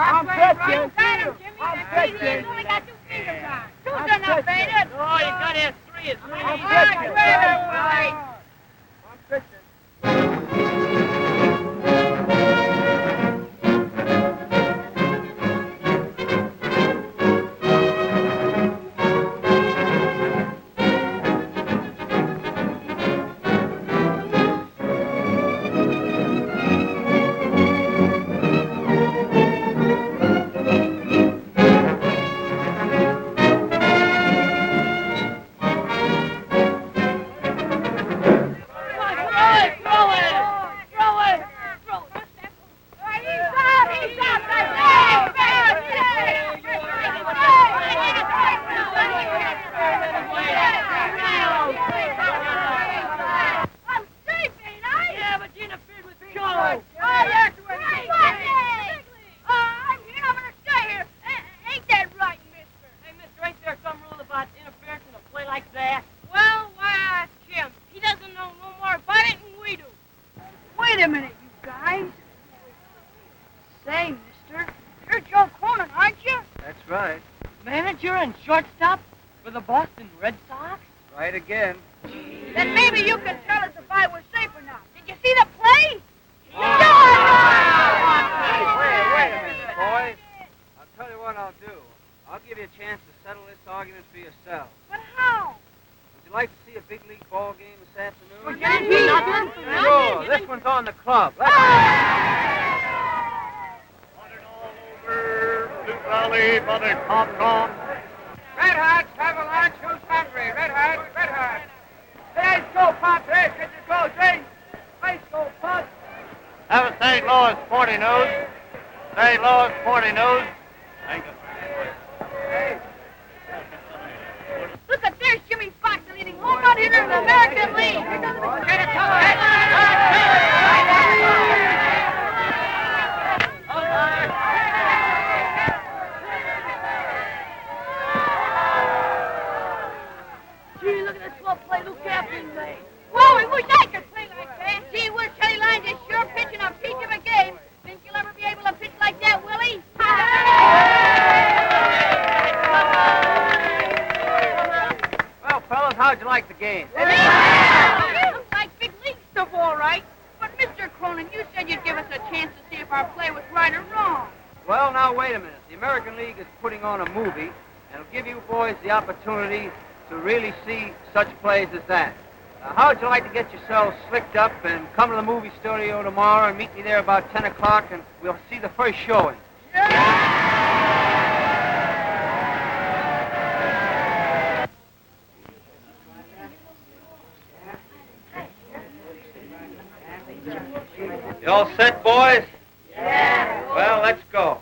I'm pitching. I'm pitching. You only got 2 fingers on. 2's enough, ain't it? Oh, you gotta have 3. It's really I'm pitching. Wait a minute, you guys. Say, mister, you're Joe Cronin, aren't you? That's right. Manager and shortstop for the Boston Red Sox? Right again. Then maybe you can tell us if I was safe or not. Did you see the play? Wait a minute, boys. I'll tell you what I'll do. I'll give you a chance to settle this argument for yourselves. But how? Would you like to see a big league ball game this afternoon? Sure, This one's on the club. Running all over Blue Valley, Mother Popcorn. Red Hots, have a lunch. Who's hungry? Red Hots, Red Hots. Let's go, Padre. Can you go, James? Let's go, Pud. Have a St. Louis 40 nose. St. Louis 40 nose. Thank you. Look at there's Jimmy Fox, the leading home run hitter in the American League. Get it, Gee, look at this swell play Luke Kaplan made. Whoa, I wish I could play like that. Gee whiz, Teddy Lyons is sure pitching a peach of a game. Think you'll ever be able to pitch like that, Willie? Well, fellas, how'd you like the game? Looks like big league stuff, all right. But, Mr. Cronin, you said you'd give us a chance to see if our play was right or wrong. Well, now, wait a minute. The American League is putting on a movie, and it'll give you boys the opportunity to really see such plays as that. How'd you like to get yourselves slicked up and come to the movie studio tomorrow and meet me there about 10 o'clock, and we'll see the first showing? You all set, boys? Yeah. Well, let's go.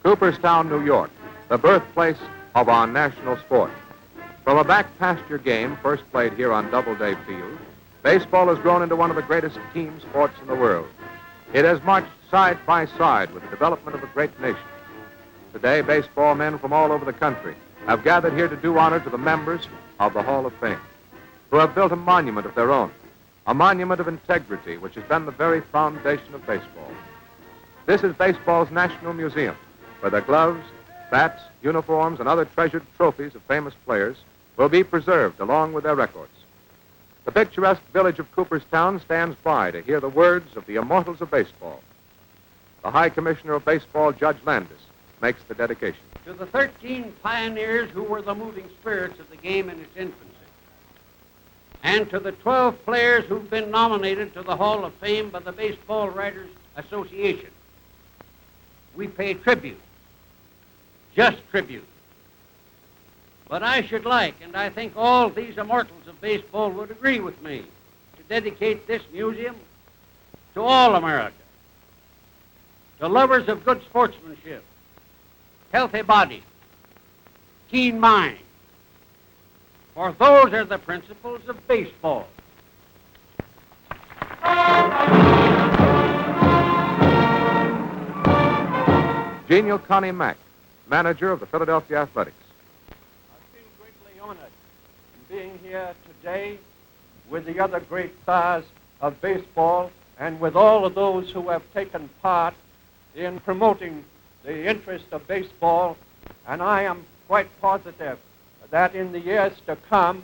Cooperstown, New York, the birthplace of our national sport. From a back pasture game first played here on Doubleday Field, baseball has grown into one of the greatest team sports in the world. It has marched side by side with the development of a great nation. Today, baseball men from all over the country have gathered here to do honor to the members of the Hall of Fame, who have built a monument of their own, a monument of integrity which has been the very foundation of baseball. This is baseball's National Museum, where the gloves, bats, uniforms, and other treasured trophies of famous players will be preserved along with their records. The picturesque village of Cooperstown stands by to hear the words of the immortals of baseball. The High Commissioner of Baseball, Judge Landis, makes the dedication. To the 13 pioneers who were the moving spirits of the game in its infancy, and to the 12 players who've been nominated to the Hall of Fame by the Baseball Writers Association, we pay tribute, just tribute. But I should like, and I think all these immortals of baseball would agree with me, to dedicate this museum to all America, to lovers of good sportsmanship, healthy body, keen mind, for those are the principles of baseball. Genial Connie Mack, manager of the Philadelphia Athletics. I feel greatly honored in being here today with the other great stars of baseball and with all of those who have taken part in promoting the interest of baseball. And I am quite positive that in the years to come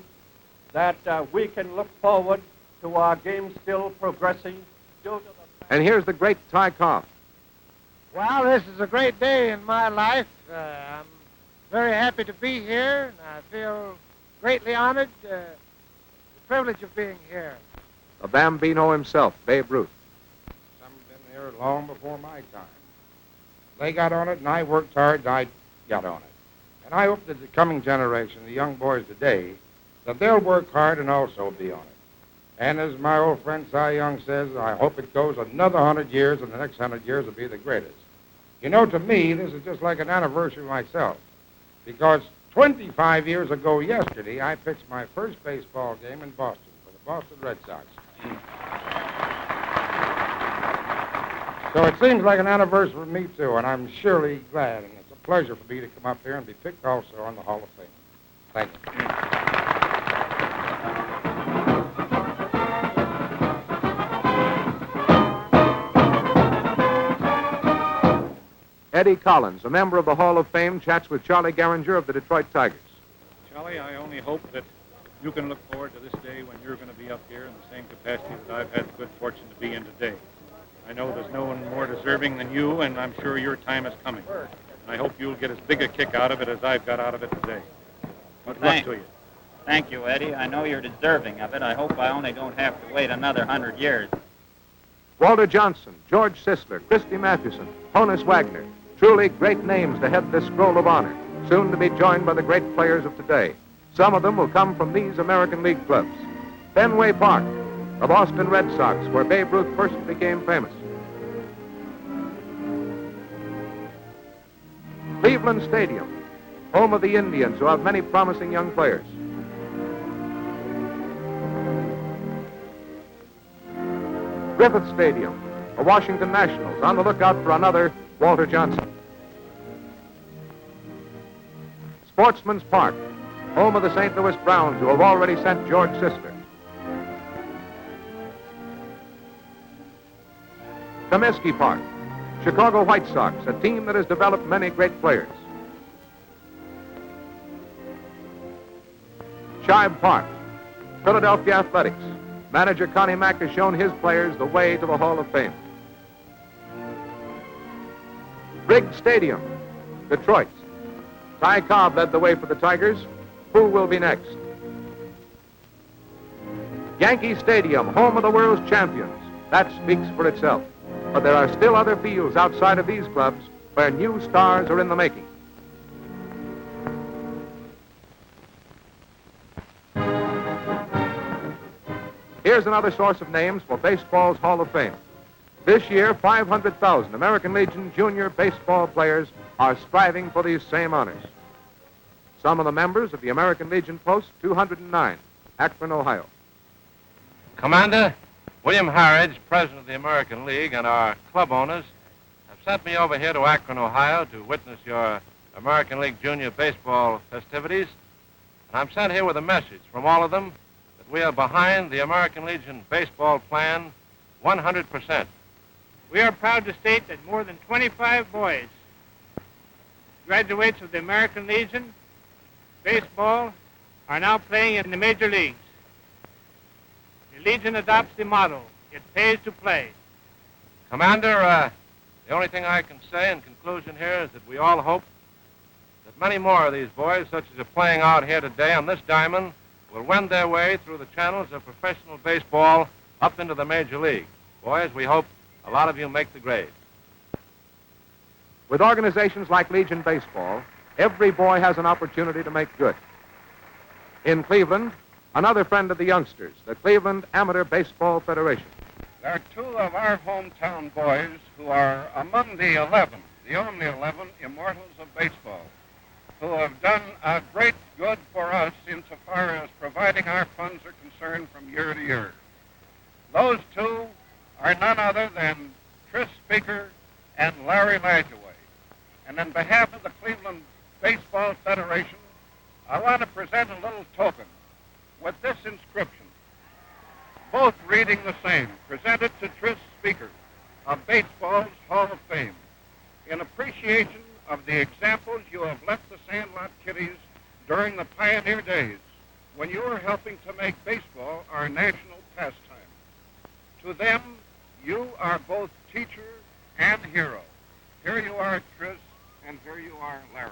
that we can look forward to our game still progressing due to the... And here's the great Ty Cobb. Well, this is a great day in my life. I'm very happy to be here, and I feel greatly honored, the privilege of being here. The Bambino himself, Babe Ruth. Some have been here long before my time. They got on it, and I worked hard, and I got on it. And I hope that the coming generation, the young boys today, that they'll work hard and also be on it. And as my old friend Cy Young says, I hope it goes another 100 years, and the next 100 years will be the greatest. You know, to me, this is just like an anniversary myself, because 25 years ago yesterday, I pitched my first baseball game in Boston for the Boston Red Sox. So it seems like an anniversary for me, too, and I'm surely glad, and it's a pleasure for me to come up here and be picked also on the Hall of Fame. Thank you. Eddie Collins, a member of the Hall of Fame, chats with Charlie Gehringer of the Detroit Tigers. Charlie, I only hope that you can look forward to this day when you're going to be up here in the same capacity that I've had the good fortune to be in today. I know there's no one more deserving than you, and I'm sure your time is coming. And I hope you'll get as big a kick out of it as I've got out of it today. Good luck to you. Thank you, Eddie. I know you're deserving of it. I hope I only don't have to wait another 100 years. Walter Johnson, George Sisler, Christy Mathewson, Honus Wagner. Truly great names to head this scroll of honor, soon to be joined by the great players of today. Some of them will come from these American League clubs. Fenway Park, the Boston Red Sox, where Babe Ruth first became famous. Cleveland Stadium, home of the Indians, who have many promising young players. Griffith Stadium, the Washington Nationals, on the lookout for another Walter Johnson. Sportsman's Park, home of the St. Louis Browns, who have already sent George Sisler. Comiskey Park, Chicago White Sox, a team that has developed many great players. Shibe Park, Philadelphia Athletics. Manager Connie Mack has shown his players the way to the Hall of Fame. Briggs Stadium, Detroit. Ty Cobb led the way for the Tigers. Who will be next? Yankee Stadium, home of the world's champions. That speaks for itself. But there are still other fields outside of these clubs where new stars are in the making. Here's another source of names for baseball's Hall of Fame. This year, 500,000 American Legion junior baseball players are striving for these same honors. Some of the members of the American Legion Post 209, Akron, Ohio. Commander, William Harridge, president of the American League, and our club owners have sent me over here to Akron, Ohio to witness your American League junior baseball festivities. And I'm sent here with a message from all of them that we are behind the American Legion baseball plan 100%. We are proud to state that more than 25 boys, graduates of the American Legion baseball, are now playing in the major leagues. The Legion adopts the motto, it pays to play. Commander, the only thing I can say in conclusion conclusion here is that we all hope that many more of these boys, such as are playing out here today on this diamond, will wend their way through the channels of professional baseball up into the major leagues. Boys, we hope a lot of you make the grade. With organizations like Legion Baseball, every boy has an opportunity to make good. In Cleveland, another friend of the youngsters, the Cleveland Amateur Baseball Federation. There are two of our hometown boys who are among the 11, the only 11 immortals of baseball, who have done a great good for us insofar as providing our funds are concerned from year to year. Those two are none other than Tris Speaker and Larry Lajoie. And on behalf of the Cleveland Baseball Federation, I want to present a little token with this inscription, both reading the same, presented to Tris Speaker of Baseball's Hall of Fame, in appreciation of the examples you have left the Sandlot Kiddies during the pioneer days when you were helping to make baseball our national pastime. To them, you are both teacher and hero. Here you are, Tris, and here you are, Larry.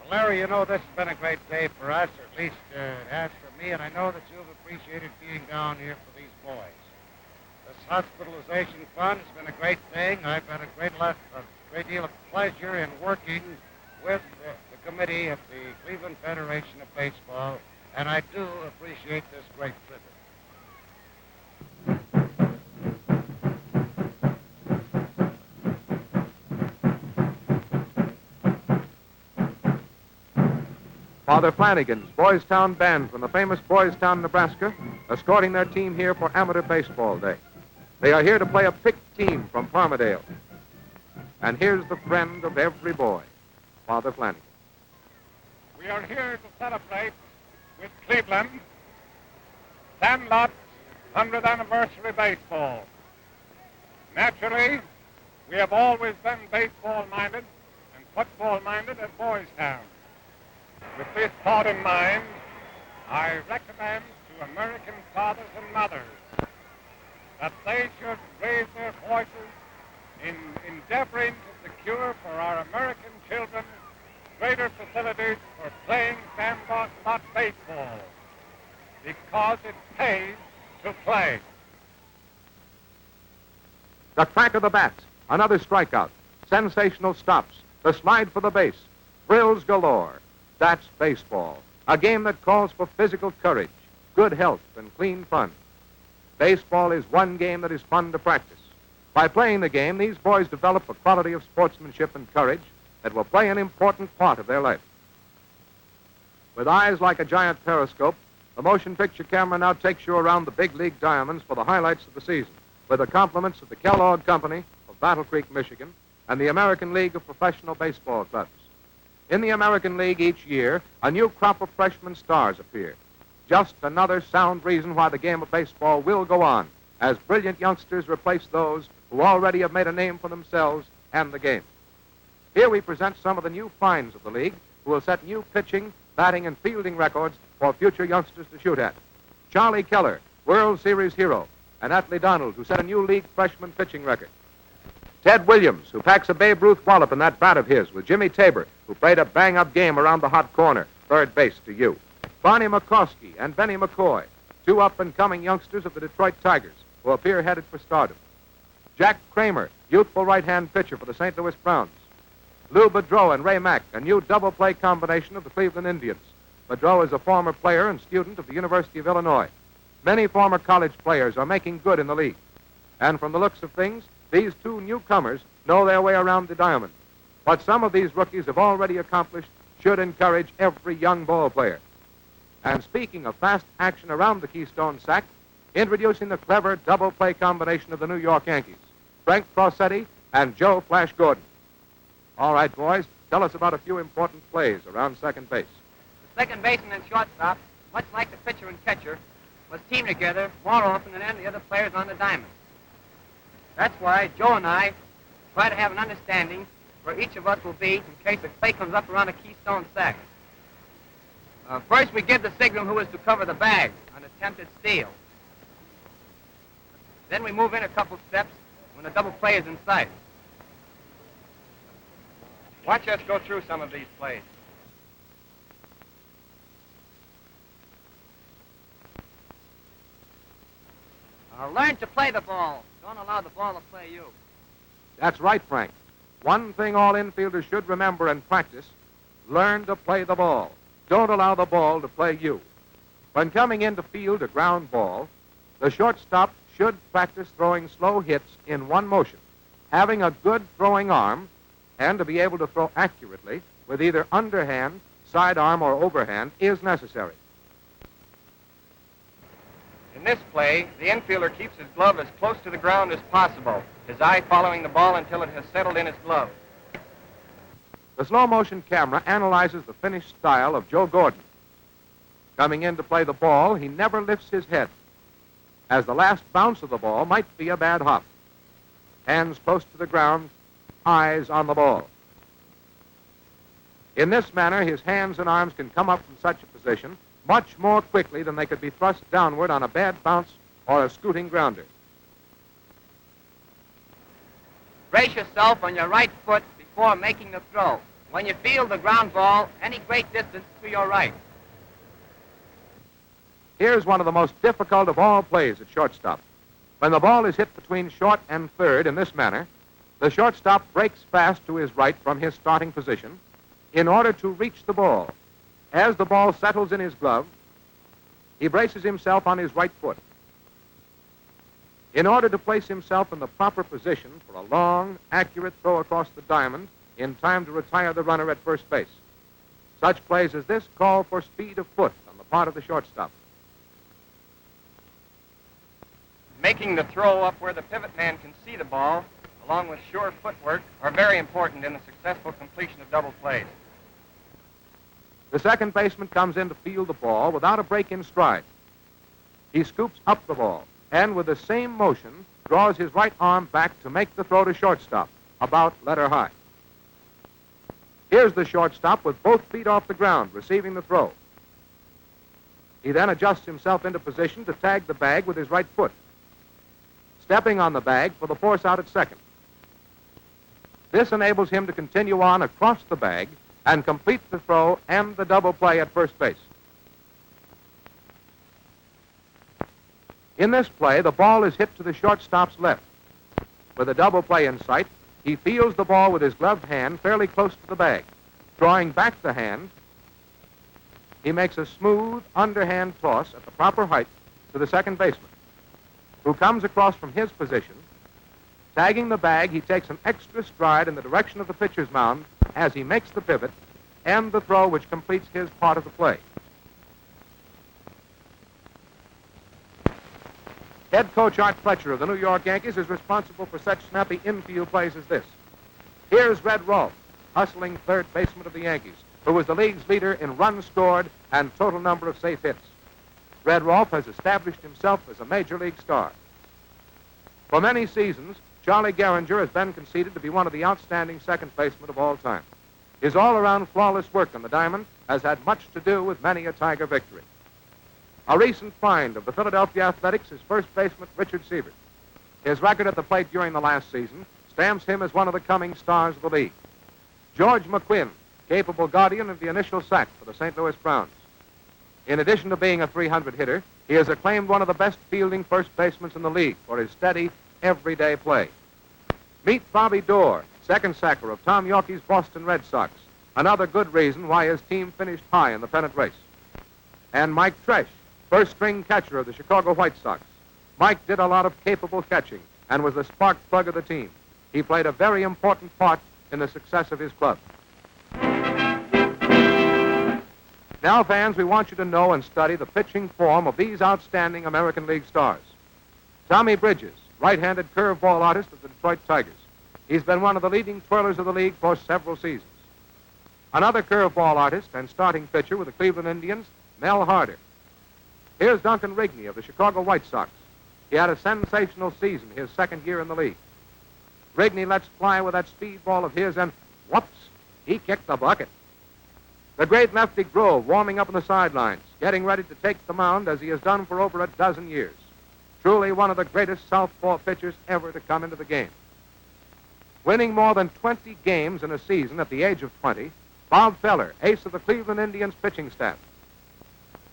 Well, Larry, you know this has been a great day for us, or at least it has for me, and I know that you've appreciated being down here for these boys. This hospitalization fund has been a great thing. I've had a great deal of pleasure in working with the committee of the Cleveland Federation of Baseball, and I do appreciate this great privilege. Father Flanagan's Boys Town Band from the famous Boys Town, Nebraska, escorting their team here for Amateur Baseball Day. They are here to play a picked team from Palmerdale. And here's the friend of every boy, Father Flanagan. We are here to celebrate with Cleveland Sandlot's 100th anniversary baseball. Naturally, we have always been baseball-minded and football-minded at Boys Town. With this thought in mind, I recommend to American fathers and mothers that they should raise their voices in endeavoring to secure for our American children greater facilities for playing sandlot baseball, because it pays to play. The crack of the bats, another strikeout, sensational stops, the slide for the base, thrills galore. That's baseball, a game that calls for physical courage, good health, and clean fun. Baseball is one game that is fun to practice. By playing the game, these boys develop a quality of sportsmanship and courage that will play an important part of their life. With eyes like a giant periscope, the motion picture camera now takes you around the big league diamonds for the highlights of the season, with the compliments of the Kellogg Company of Battle Creek, Michigan, and the American League of Professional Baseball Clubs. In the American League each year, a new crop of freshman stars appear. Just another sound reason why the game of baseball will go on, as brilliant youngsters replace those who already have made a name for themselves and the game. Here we present some of the new finds of the league, who will set new pitching, batting, and fielding records for future youngsters to shoot at. Charlie Keller, World Series hero, and Atlee Donald, who set a new league freshman pitching record. Ted Williams, who packs a Babe Ruth wallop in that bat of his, with Jimmy Tabor, who played a bang-up game around the hot corner, third base to you. Barney McCoskey and Benny McCoy, two up-and-coming youngsters of the Detroit Tigers, who appear headed for stardom. Jack Kramer, youthful right-hand pitcher for the St. Louis Browns. Lou Boudreau and Ray Mack, a new double-play combination of the Cleveland Indians. Boudreau is a former player and student of the University of Illinois. Many former college players are making good in the league. And from the looks of things, these two newcomers know their way around the diamond. What some of these rookies have already accomplished should encourage every young ball player. And speaking of fast action around the Keystone sack, introducing the clever double-play combination of the New York Yankees, Frank Crosetti and Joe Flash Gordon. All right, boys, tell us about a few important plays around second base. The second baseman and shortstop, much like the pitcher and catcher, must team together more often than any other players on the diamond. That's why Joe and I try to have an understanding where each of us will be in case a play comes up around a Keystone sack. First, we give the signal who is to cover the bag on attempted steal. Then we move in a couple steps when the double play is in sight. Watch us go through some of these plays. Learn to play the ball. Don't allow the ball to play you. That's right, Frank. One thing all infielders should remember and practice, learn to play the ball. Don't allow the ball to play you. When coming into field a ground ball, the shortstop should practice throwing slow hits in one motion. Having a good throwing arm and to be able to throw accurately with either underhand, sidearm, or overhand is necessary. In this play, the infielder keeps his glove as close to the ground as possible, his eye following the ball until it has settled in his glove. The slow-motion camera analyzes the finished style of Joe Gordon. Coming in to play the ball, he never lifts his head, as the last bounce of the ball might be a bad hop. Hands close to the ground, eyes on the ball. In this manner, his hands and arms can come up from such a position much more quickly than they could be thrust downward on a bad bounce or a scooting grounder. Brace yourself on your right foot before making the throw. When you field the ground ball, any great distance to your right. Here's one of the most difficult of all plays at shortstop. When the ball is hit between short and third in this manner, the shortstop breaks fast to his right from his starting position in order to reach the ball. As the ball settles in his glove, he braces himself on his right foot. In order to place himself in the proper position for a long, accurate throw across the diamond in time to retire the runner at first base. Such plays as this call for speed of foot on the part of the shortstop. Making the throw up where the pivot man can see the ball, along with sure footwork, are very important in the successful completion of double plays. The second baseman comes in to field the ball without a break in stride. He scoops up the ball and with the same motion draws his right arm back to make the throw to shortstop, about letter high. Here's the shortstop with both feet off the ground, receiving the throw. He then adjusts himself into position to tag the bag with his right foot, stepping on the bag for the force out at second. This enables him to continue on across the bag and complete the throw and the double play at first base. In this play, the ball is hit to the shortstop's left. With a double play in sight, he fields the ball with his gloved hand fairly close to the bag. Drawing back the hand, he makes a smooth underhand toss at the proper height to the second baseman, who comes across from his position. Tagging the bag, he takes an extra stride in the direction of the pitcher's mound as he makes the pivot and the throw which completes his part of the play. Head coach Art Fletcher of the New York Yankees is responsible for such snappy infield plays as this. Here's Red Rolfe, hustling third baseman of the Yankees, who was the league's leader in runs scored and total number of safe hits. Red Rolfe has established himself as a major league star. For many seasons, Charlie Gehringer has been conceded to be one of the outstanding second basemen of all time. His all-around flawless work on the diamond has had much to do with many a Tiger victory. A recent find of the Philadelphia Athletics is first baseman Richard Sievert. His record at the plate during the last season stamps him as one of the coming stars of the league. George McQuinn, capable guardian of the initial sack for the St. Louis Browns. In addition to being a 300 hitter, he is acclaimed one of the best fielding first basemen in the league for his steady, everyday play. Meet Bobby Doerr, second sacker of Tom Yawkey's Boston Red Sox, another good reason why his team finished high in the pennant race. And Mike Tresh, first-string catcher of the Chicago White Sox. Mike did a lot of capable catching and was the spark plug of the team. He played a very important part in the success of his club. Now, fans, we want you to know and study the pitching form of these outstanding American League stars. Tommy Bridges, right-handed curveball artist of the Detroit Tigers. He's been one of the leading twirlers of the league for several seasons. Another curveball artist and starting pitcher with the Cleveland Indians, Mel Harder. Here's Duncan Rigney of the Chicago White Sox. He had a sensational season his second year in the league. Rigney lets fly with that speed ball of his, and whoops, he kicked the bucket. The great lefty Grove warming up on the sidelines, getting ready to take the mound as he has done for over a dozen years. Truly one of the greatest southpaw pitchers ever to come into the game. Winning more than 20 games in a season at the age of 20, Bob Feller, ace of the Cleveland Indians pitching staff.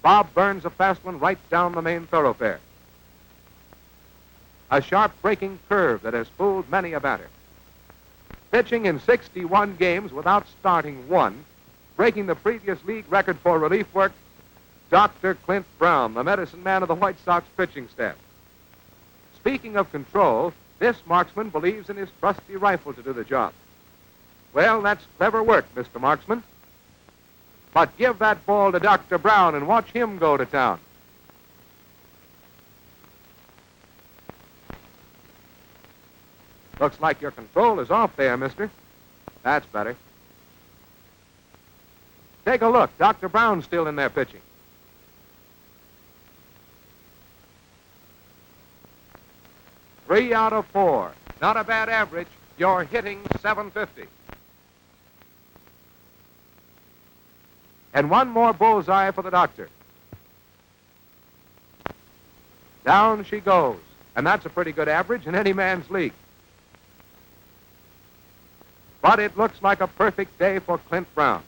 Bob burns a fast one right down the main thoroughfare. A sharp breaking curve that has fooled many a batter. Pitching in 61 games without starting one, breaking the previous league record for relief work, Dr. Clint Brown, the medicine man of the White Sox pitching staff. Speaking of control, this marksman believes in his trusty rifle to do the job. Well, that's clever work, Mr. Marksman. But give that ball to Dr. Brown and watch him go to town. Looks like your control is off there, mister. That's better. Take a look. Dr. Brown's still in there pitching. Three out of four. Not a bad average. You're hitting .750. And one more bullseye for the doctor. Down she goes. And that's a pretty good average in any man's league. But it looks like a perfect day for Clint Brown.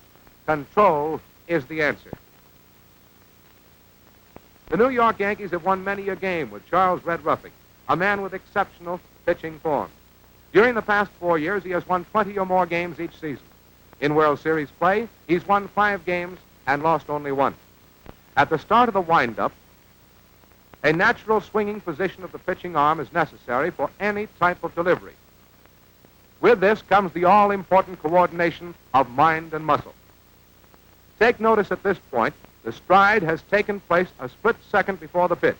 Control is the answer. The New York Yankees have won many a game with Charles Red Ruffing, a man with exceptional pitching form. During the past 4 years, he has won 20 or more games each season. In World Series play, he's won 5 games and lost only 1. At the start of the windup, a natural swinging position of the pitching arm is necessary for any type of delivery. With this comes the all-important coordination of mind and muscle. Take notice at this point, the stride has taken place a split second before the pitch.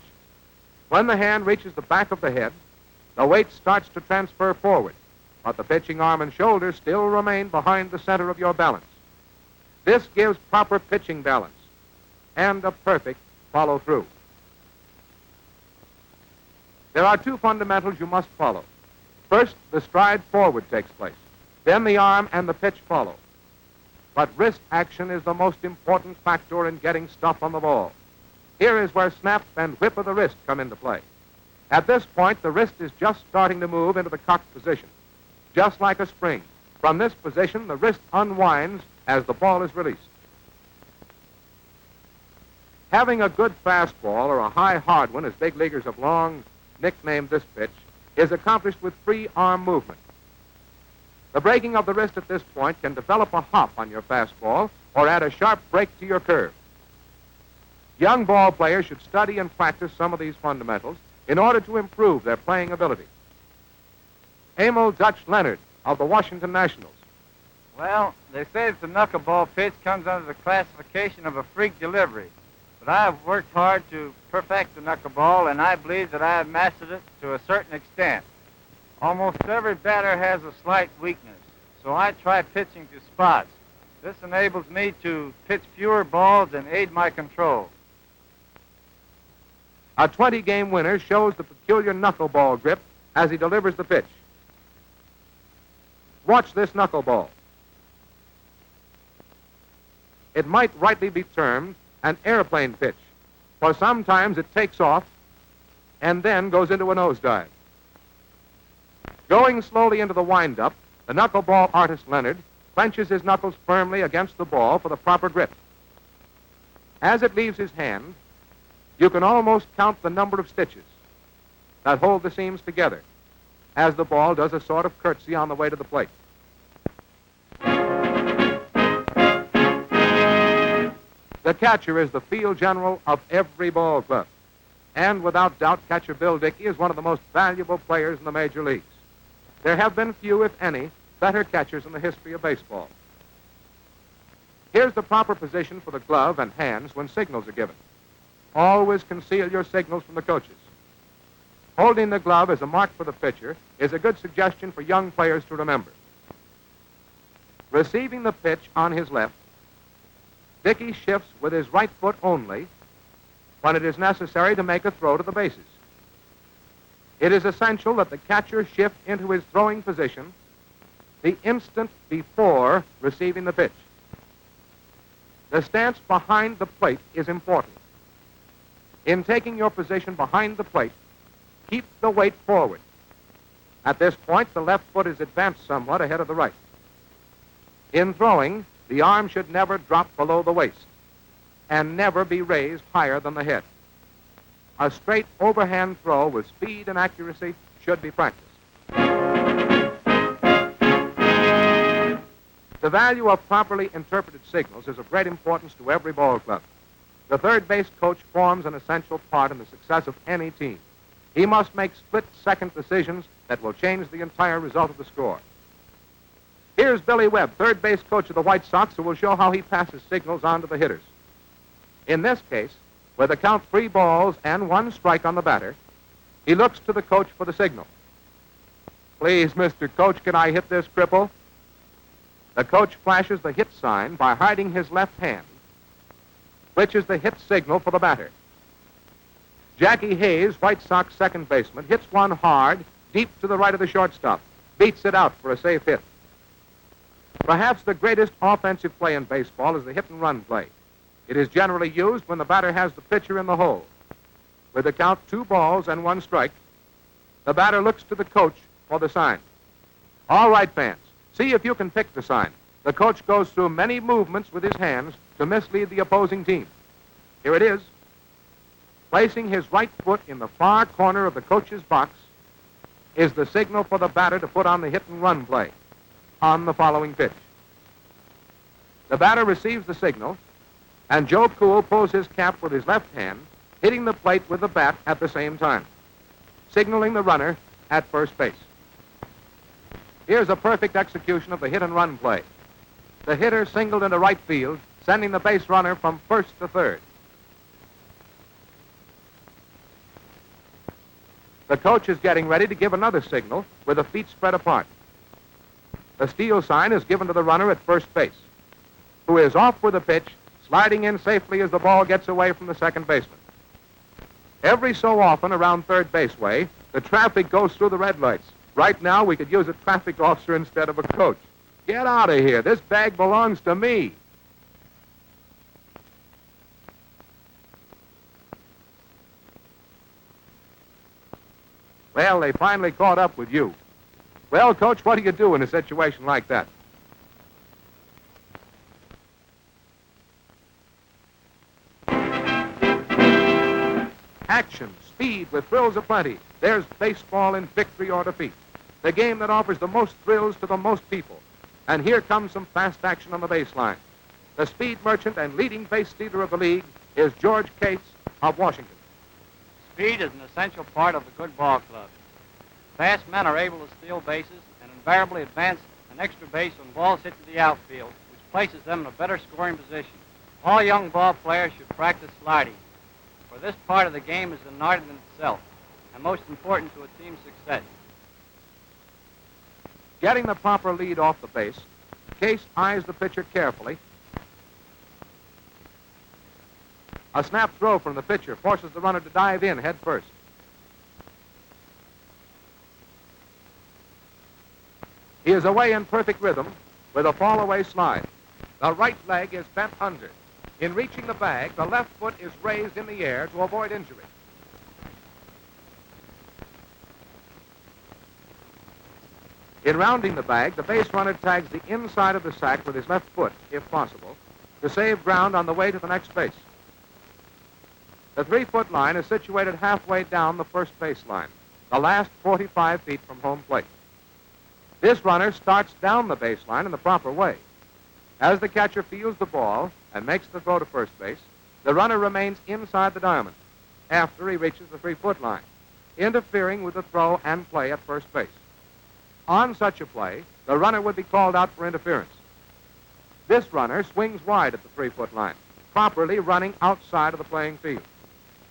When the hand reaches the back of the head, the weight starts to transfer forward, but the pitching arm and shoulders still remain behind the center of your balance. This gives proper pitching balance and a perfect follow-through. There are 2 fundamentals you must follow. First, the stride forward takes place. Then the arm and the pitch follow. But wrist action is the most important factor in getting stuff on the ball. Here is where snap and whip of the wrist come into play. At this point, the wrist is just starting to move into the cocked position, just like a spring. From this position, the wrist unwinds as the ball is released. Having a good fastball or a high hard one, as big leaguers have long nicknamed this pitch, is accomplished with free arm movement. The breaking of the wrist at this point can develop a hop on your fastball or add a sharp break to your curve. Young ball players should study and practice some of these fundamentals in order to improve their playing ability. Emil Dutch Leonard of the Washington Nationals. Well, they say that the knuckleball pitch comes under the classification of a freak delivery. But I have worked hard to perfect the knuckleball, and I believe that I have mastered it to a certain extent. Almost every batter has a slight weakness, so I try pitching to spots. This enables me to pitch fewer balls and aid my control. A 20-game winner shows the peculiar knuckleball grip as he delivers the pitch. Watch this knuckleball. It might rightly be termed an airplane pitch, for sometimes it takes off and then goes into a nosedive. Going slowly into the windup, the knuckleball artist Leonard clenches his knuckles firmly against the ball for the proper grip. As it leaves his hand, you can almost count the number of stitches that hold the seams together as the ball does a sort of curtsy on the way to the plate. The catcher is the field general of every ball club. And without doubt, catcher Bill Dickey is one of the most valuable players in the major leagues. There have been few, if any, better catchers in the history of baseball. Here's the proper position for the glove and hands when signals are given. Always conceal your signals from the coaches. Holding the glove as a mark for the pitcher is a good suggestion for young players to remember. Receiving the pitch on his left, Dickey shifts with his right foot only when it is necessary to make a throw to the bases. It is essential that the catcher shift into his throwing position the instant before receiving the pitch. The stance behind the plate is important. In taking your position behind the plate, keep the weight forward. At this point, the left foot is advanced somewhat ahead of the right. In throwing, the arm should never drop below the waist and never be raised higher than the head. A straight overhand throw with speed and accuracy should be practiced. The value of properly interpreted signals is of great importance to every ball club. The third base coach forms an essential part in the success of any team. He must make split-second decisions that will change the entire result of the score. Here's Billy Webb, third base coach of the White Sox, who will show how he passes signals on to the hitters. In this case, with a count 3 balls and 1 strike on the batter, he looks to the coach for the signal. Please, Mr. Coach, can I hit this cripple? The coach flashes the hit sign by hiding his left hand, which is the hit signal for the batter. Jackie Hayes, White Sox second baseman, hits one hard, deep to the right of the shortstop, beats it out for a safe hit. Perhaps the greatest offensive play in baseball is the hit-and-run play. It is generally used when the batter has the pitcher in the hole. With the count 2 balls and 1 strike, the batter looks to the coach for the sign. All right, fans, see if you can pick the sign. The coach goes through many movements with his hands to mislead the opposing team. Here it is. Placing his right foot in the far corner of the coach's box is the signal for the batter to put on the hit-and-run play on the following pitch. The batter receives the signal, and Joe Cool pulls his cap with his left hand, hitting the plate with the bat at the same time, signaling the runner at first base. Here's a perfect execution of the hit-and-run play. The hitter singled into right field, sending the base runner from first to third. The coach is getting ready to give another signal with the feet spread apart. The steal sign is given to the runner at first base, who is off with the pitch, sliding in safely as the ball gets away from the second baseman. Every so often around third base way, the traffic goes through the red lights. Right now, we could use a traffic officer instead of a coach. Get out of here. This bag belongs to me. Well, they finally caught up with you. Well, Coach, what do you do in a situation like that? Action, speed with thrills aplenty. There's baseball in victory or defeat. The game that offers the most thrills to the most people. And here comes some fast action on the baseline. The speed merchant and leading base stealer of the league is George Cates of Washington. Speed is an essential part of a good ball club. Fast men are able to steal bases and invariably advance an extra base when balls hit to the outfield, which places them in a better scoring position. All young ball players should practice sliding, for this part of the game is an art in itself and most important to a team's success. Getting the proper lead off the base, Case eyes the pitcher carefully. A snap throw from the pitcher forces the runner to dive in head first. He is away in perfect rhythm with a fall-away slide. The right leg is bent under. In reaching the bag, the left foot is raised in the air to avoid injury. In rounding the bag, the base runner tags the inside of the sack with his left foot, if possible, to save ground on the way to the next base. The 3-foot line is situated halfway down the first base line, the last 45 feet from home plate. This runner starts down the baseline in the proper way. As the catcher fields the ball and makes the throw to first base, the runner remains inside the diamond after he reaches the 3-foot line, interfering with the throw and play at first base. On such a play, the runner would be called out for interference. This runner swings wide at the 3-foot line, properly running outside of the playing field.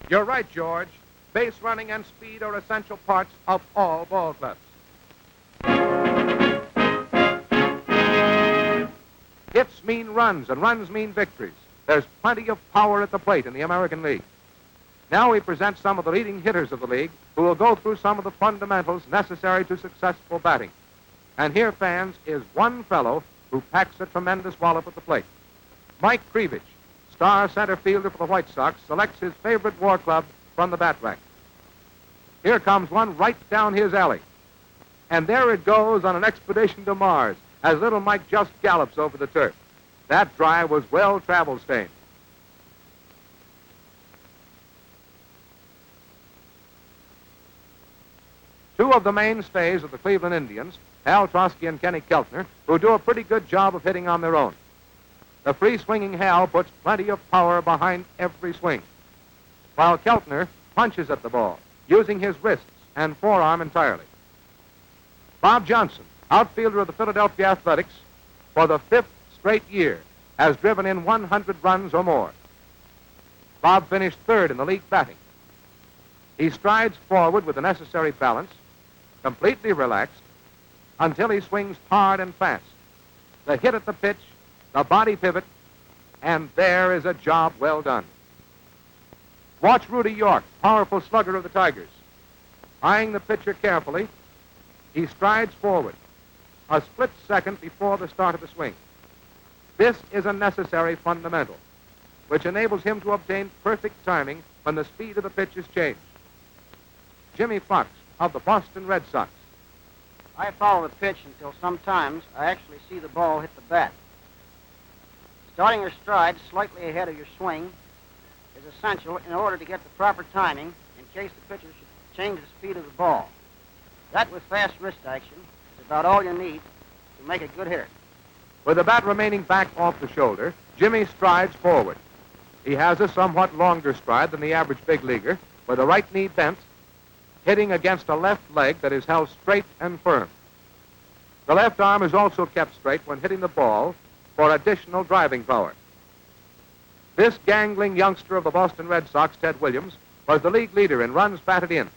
You're right, George. Base running and speed are essential parts of all ball clubs. Hits mean runs, and runs mean victories. There's plenty of power at the plate in the American League. Now we present some of the leading hitters of the league who will go through some of the fundamentals necessary to successful batting. And here, fans, is one fellow who packs a tremendous wallop at the plate. Mike Krivich, star center fielder for the White Sox, selects his favorite war club from the bat rack. Here comes one right down his alley. And there it goes on an expedition to Mars as little Mike just gallops over the turf. That drive was well travel stained. Two of the mainstays of the Cleveland Indians, Hal Trotsky and Kenny Keltner, who do a pretty good job of hitting on their own. The free-swinging Hal puts plenty of power behind every swing, while Keltner punches at the ball, using his wrists and forearm entirely. Bob Johnson, outfielder of the Philadelphia Athletics, for the 5th straight year, has driven in 100 runs or more. Bob finished 3rd in the league batting. He strides forward with the necessary balance, completely relaxed, until he swings hard and fast. The hit at the pitch, the body pivot, and there is a job well done. Watch Rudy York, powerful slugger of the Tigers. Eyeing the pitcher carefully, he strides forward, a split second before the start of the swing. This is a necessary fundamental, which enables him to obtain perfect timing when the speed of the pitch is changed. Jimmy Fox of the Boston Red Sox. I follow the pitch until sometimes I actually see the ball hit the bat. Starting your stride slightly ahead of your swing is essential in order to get the proper timing in case the pitcher should change the speed of the ball. That with fast wrist action is about all you need to make a good hitter. With the bat remaining back off the shoulder, Jimmy strides forward. He has a somewhat longer stride than the average big leaguer, with the right knee bent, hitting against a left leg that is held straight and firm. The left arm is also kept straight when hitting the ball for additional driving power. This gangling youngster of the Boston Red Sox, Ted Williams, was the league leader in runs batted in.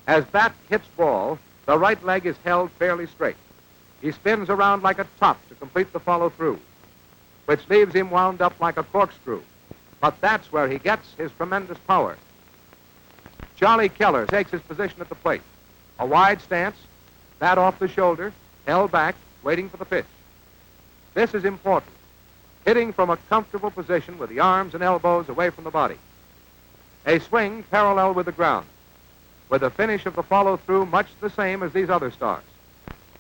As bat hits ball, the right leg is held fairly straight. He spins around like a top to complete the follow-through, which leaves him wound up like a corkscrew. But that's where he gets his tremendous power. Charlie Keller takes his position at the plate. A wide stance, bat off the shoulder, held back, waiting for the pitch. This is important, hitting from a comfortable position with the arms and elbows away from the body. A swing parallel with the ground, with the finish of the follow-through much the same as these other stars.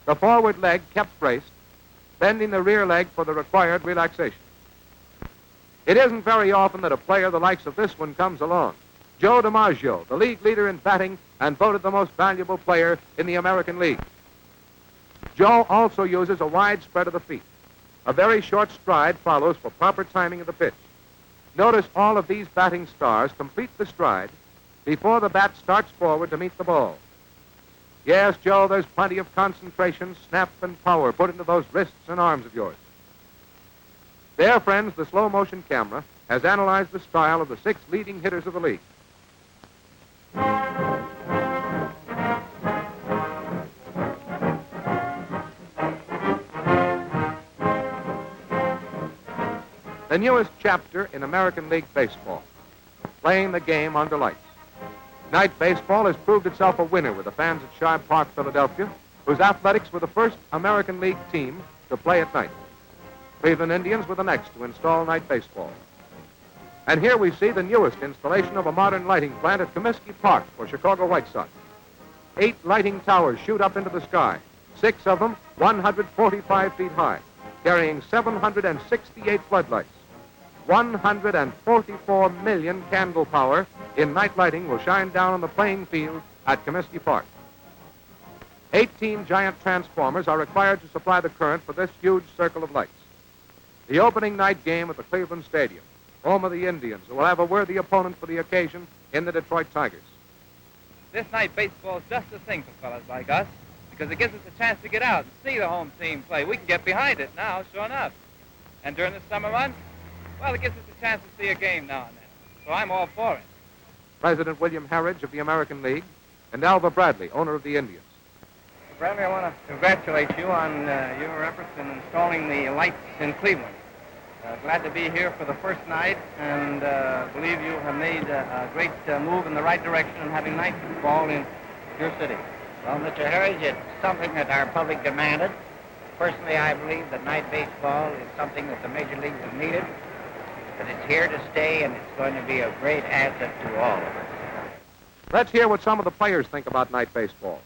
The forward leg kept braced, bending the rear leg for the required relaxation. It isn't very often that a player the likes of this one comes along. Joe DiMaggio, the league leader in batting and voted the most valuable player in the American League. Joe also uses a wide spread of the feet. A very short stride follows for proper timing of the pitch. Notice all of these batting stars complete the stride before the bat starts forward to meet the ball. Yes, Joe, there's plenty of concentration, snap, and power put into those wrists and arms of yours. There, friends, the slow-motion camera has analyzed the style of the 6 leading hitters of the league. The newest chapter in American League Baseball, playing the game under lights. Night baseball has proved itself a winner with the fans at Shibe Park, Philadelphia, whose Athletics were the first American League team to play at night. Cleveland Indians were the next to install night baseball. And here we see the newest installation of a modern lighting plant at Comiskey Park for Chicago White Sox. 8 lighting towers shoot up into the sky, 6 of them 145 feet high, carrying 768 floodlights. 144 million candle power in night lighting will shine down on the playing field at Comiskey Park. 18 giant transformers are required to supply the current for this huge circle of lights. The opening night game at the Cleveland Stadium, home of the Indians, who will have a worthy opponent for the occasion in the Detroit Tigers. This night baseball is just the thing for fellas like us, because it gives us a chance to get out and see the home team play. We can get behind it now, sure enough. And during the summer months, well, it gives us a chance to see a game now and then. So I'm all for it. President William Harridge of the American League and Alva Bradley, owner of the Indians. Bradley, I want to congratulate you on your efforts in installing the lights in Cleveland. Glad to be here for the first night, and believe you have made a great move in the right direction in having night baseball in your city. Well, Mr. Harridge, it's something that our public demanded. Personally, I believe that night baseball is something that the major leagues have needed, but it's here to stay, and it's going to be a great asset to all of us. Let's hear what some of the players think about night baseball.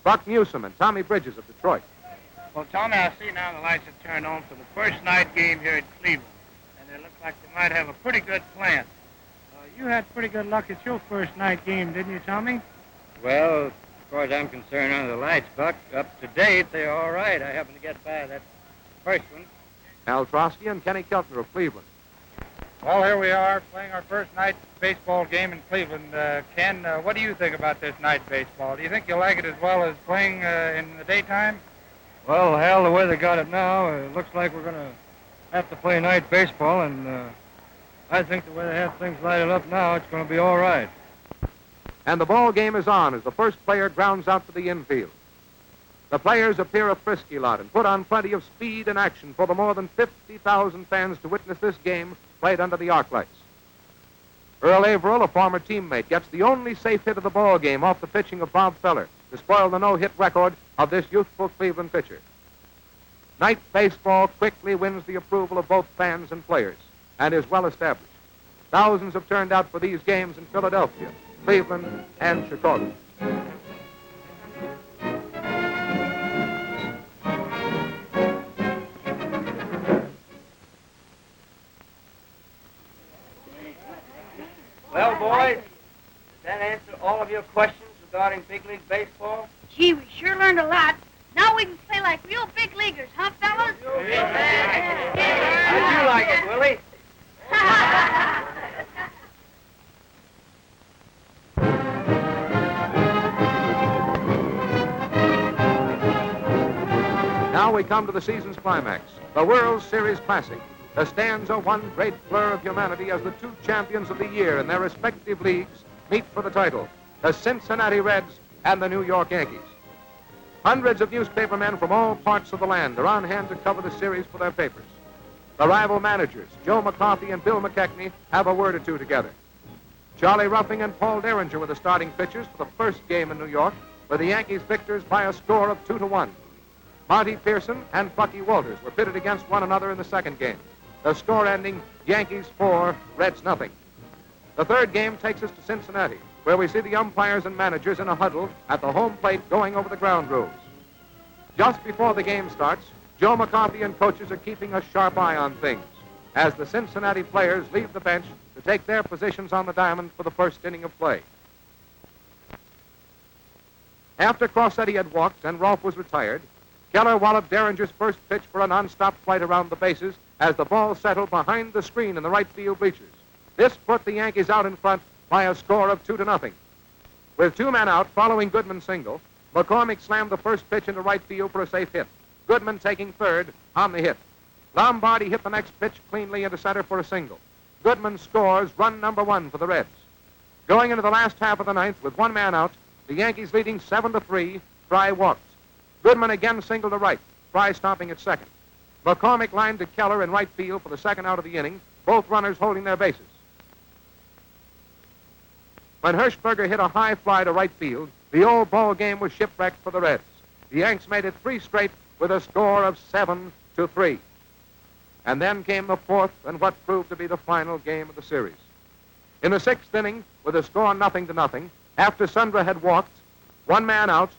Buck Newsom and Tommy Bridges of Detroit. Well, Tommy, I see now the lights have turned on for the first night game here in Cleveland, and it looks like they might have a pretty good plan. You had pretty good luck at your first night game, didn't you, Tommy? Well, as far as I'm concerned, under the lights, Buck, up to date, they're all right. I happened to get by that first one. Al Trosky and Kenny Keltner of Cleveland. Well, here we are playing our first night baseball game in Cleveland. Ken, what do you think about this night baseball? Do you think you'll like it as well as playing in the daytime? Well, Hal, the way they got it now, it looks like we're going to have to play night baseball, and I think the way they have things lighted up now, it's going to be all right. And the ball game is on as the first player grounds out to the infield. The players appear a frisky lot and put on plenty of speed and action for the more than 50,000 fans to witness this game played under the arc lights. Earl Averill, a former teammate, gets the only safe hit of the ball game off the pitching of Bob Feller to spoil the no-hit record of this youthful Cleveland pitcher. Night baseball quickly wins the approval of both fans and players and is well established. Thousands have turned out for these games in Philadelphia, Cleveland, and Chicago. Well, boys, does that answer all of your questions regarding big league baseball? Gee, we sure learned a lot. Now we can play like real big leaguers, huh, fellas? How'd you like it, Willie? Now we come to the season's climax, the World Series Classic. The stands are one great blur of humanity as the two champions of the year in their respective leagues meet for the title, the Cincinnati Reds and the New York Yankees. Hundreds of newspapermen from all parts of the land are on hand to cover the series for their papers. The rival managers, Joe McCarthy and Bill McKechnie, have a word or two together. Charlie Ruffing and Paul Derringer were the starting pitchers for the first game in New York, where the Yankees victors by a score of 2-1. Monty Pearson and Bucky Walters were pitted against one another in the second game. The score ending Yankees 4, Reds nothing. The third game takes us to Cincinnati, where we see the umpires and managers in a huddle at the home plate going over the ground rules. Just before the game starts, Joe McCarthy and coaches are keeping a sharp eye on things as the Cincinnati players leave the bench to take their positions on the diamond for the first inning of play. After Crosetti had walked and Rolfe was retired, Keller walloped Derringer's first pitch for a non-stop flight around the bases as the ball settled behind the screen in the right field bleachers. This put the Yankees out in front by a score of 2-0. With two men out following Goodman's single, McCormick slammed the first pitch into right field for a safe hit, Goodman taking third on the hit. Lombardi hit the next pitch cleanly into center for a single. Goodman scores run number 1 for the Reds. Going into the last half of the ninth with one man out, the Yankees leading 7-3, Fry walked. Goodman again singled to right, Fry stopping at second. McCormick lined to Keller in right field for the second out of the inning, both runners holding their bases. When Hirschberger hit a high fly to right field, the old ball game was shipwrecked for the Reds. The Yanks made it 3 straight with a score of 7-3. And then came the fourth and what proved to be the final game of the series. In the 6th inning, with a score 0-0, after Sundra had walked, one man out,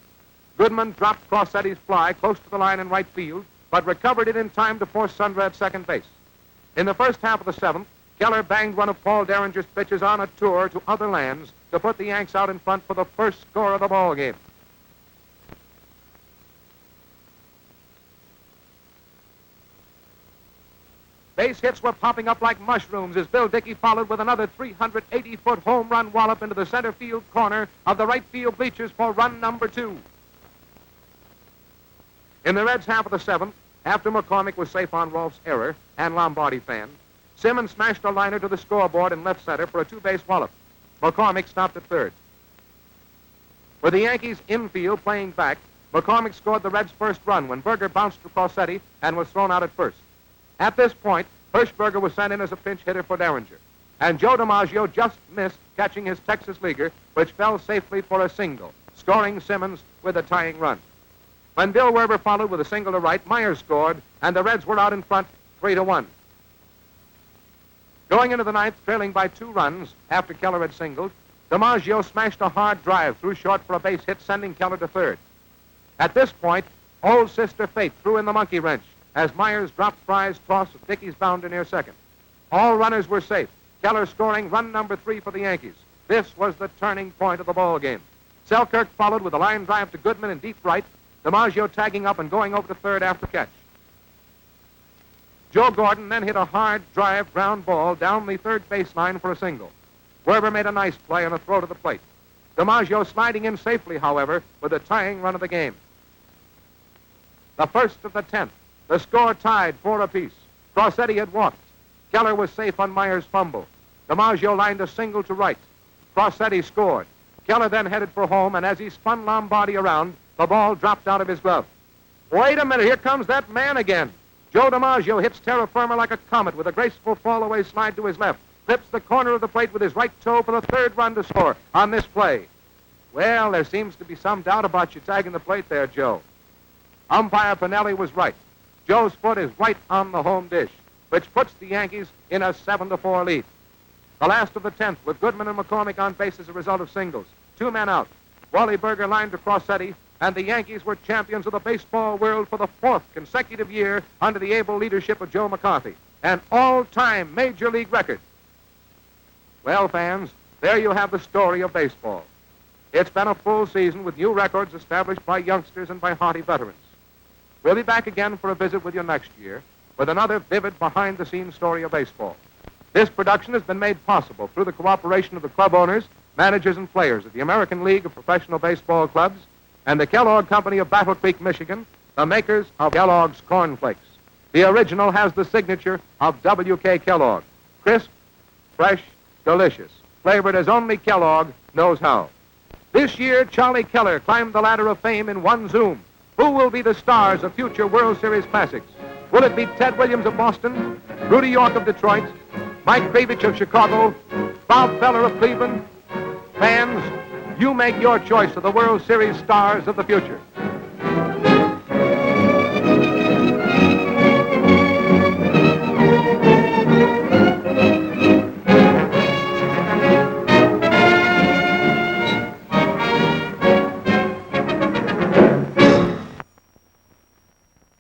Goodman dropped Crosetti's fly close to the line in right field, but recovered it in time to force Sundra at second base. In the first half of the 7th, Keller banged one of Paul Derringer's pitches on a tour to other lands to put the Yanks out in front for the first score of the ball game. Base hits were popping up like mushrooms as Bill Dickey followed with another 380-foot home run wallop into the center field corner of the right field bleachers for run number 2. In the Reds' half of the 7th, after McCormick was safe on Rolfe's error and Lombardi fan, Simmons smashed a liner to the scoreboard in left center for a 2-base wallop. McCormick stopped at third. With the Yankees infield playing back, McCormick scored the Reds' first run when Berger bounced to Crosetti and was thrown out at first. At this point, Hirschberger was sent in as a pinch hitter for Derringer, and Joe DiMaggio just missed catching his Texas leaguer, which fell safely for a single, scoring Simmons with a tying run. When Bill Werber followed with a single to right, Myers scored, and the Reds were out in front 3-1. Going into the ninth, trailing by 2 runs after Keller had singled, DiMaggio smashed a hard drive through short for a base hit, sending Keller to third. At this point, old Sister Fate threw in the monkey wrench as Myers dropped Fry's toss of Dickey's bounder near second. All runners were safe. Keller scoring run number 3 for the Yankees. This was the turning point of the ball game. Selkirk followed with a line drive to Goodman in deep right, DiMaggio tagging up and going over to third after catch. Joe Gordon then hit a hard drive ground ball down the third baseline for a single. Werber made a nice play on a throw to the plate. DiMaggio sliding in safely, however, with a tying run of the game. The first of the 10th. The score tied 4 apiece. Crosetti had walked. Keller was safe on Myers' fumble. DiMaggio lined a single to right. Crosetti scored. Keller then headed for home, and as he spun Lombardi around, the ball dropped out of his glove. Wait a minute, here comes that man again. Joe DiMaggio hits terra firma like a comet with a graceful fall-away slide to his left. Flips the corner of the plate with his right toe for the third run to score on this play. Well, there seems to be some doubt about you tagging the plate there, Joe. Umpire Pinelli was right. Joe's foot is right on the home dish, which puts the Yankees in a 7-4 lead. The last of the 10th, with Goodman and McCormick on base as a result of singles. 2 men out. Wally Berger lined to Crosetti, and the Yankees were champions of the baseball world for the 4th consecutive year under the able leadership of Joe McCarthy. An all-time major league record. Well, fans, there you have the story of baseball. It's been a full season with new records established by youngsters and by hearty veterans. We'll be back again for a visit with you next year with another vivid behind-the-scenes story of baseball. This production has been made possible through the cooperation of the club owners, managers, and players of the American League of Professional Baseball Clubs and the Kellogg Company of Battle Creek, Michigan, the makers of Kellogg's Corn Flakes. The original has the signature of W.K. Kellogg. Crisp, fresh, delicious, flavored as only Kellogg knows how. This year, Charlie Keller climbed the ladder of fame in one zoom. Who will be the stars of future World Series classics? Will it be Ted Williams of Boston, Rudy York of Detroit, Mike Krivich of Chicago, Bob Feller of Cleveland? Fans, you make your choice of the World Series stars of the future.